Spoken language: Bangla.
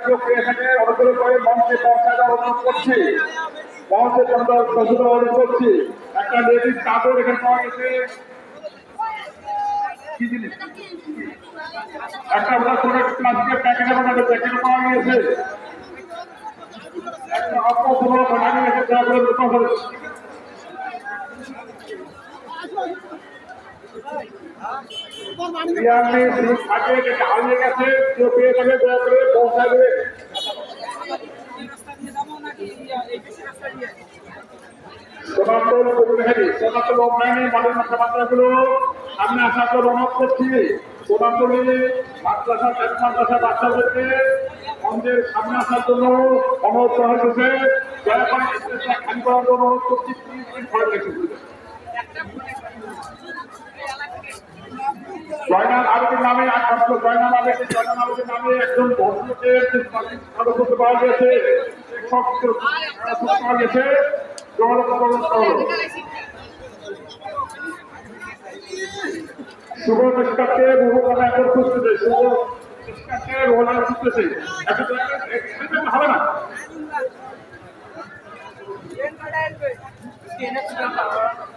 কেউ পেয়ে থাকে অনুগ্রহ করে মঞ্চে পৌঁছানোর অনুরোধ করছি। মঞ্চে পৌঁছানোর অনুরোধ করছি। একটা লেডিস চাদর এখানে পাওয়া গেছে। কি জিনিস? একটা ওরা কোনো প্লাস্টিকের প্যাকেটের মধ্যে প্যাকেট পাওয়া গিয়েছে। একটা অপূর্ণ বানানো গেছে দয়া করে রূপা করে। আগে যেটা হারিয়ে গেছে কেউ পেয়ে থাকে দয়া করে পৌঁছাবে। সোনাতল কবিরহারি সোনাতল অনলাইনে মাদের মাদ্রাসাগুলো সামনে আসার জন্য অনুরোধ করছি। সোনাতলি মাদ্রাসা মাদ্রাসা বাচ্চাদেরকে মন্দিরের সামনে আসার জন্য অনুরোধ করা হয়েছে। দয়া করে স্টেজটা খালি করার জন্য অনুরোধ করছি। ভয় দেখে জয়নাল আবেদিন নামে একমাত্র জয়নাল আবেদিন নামে একজন ভদ্রলোকের কাগজপত্র পাওয়া গেছে। পাওয়া গেছে। শুভ নিষ্কারকে বহু এখন খুঁজতেছে। শুভ নিষ্কারকে বহু খুঁজতেছে। হবে না।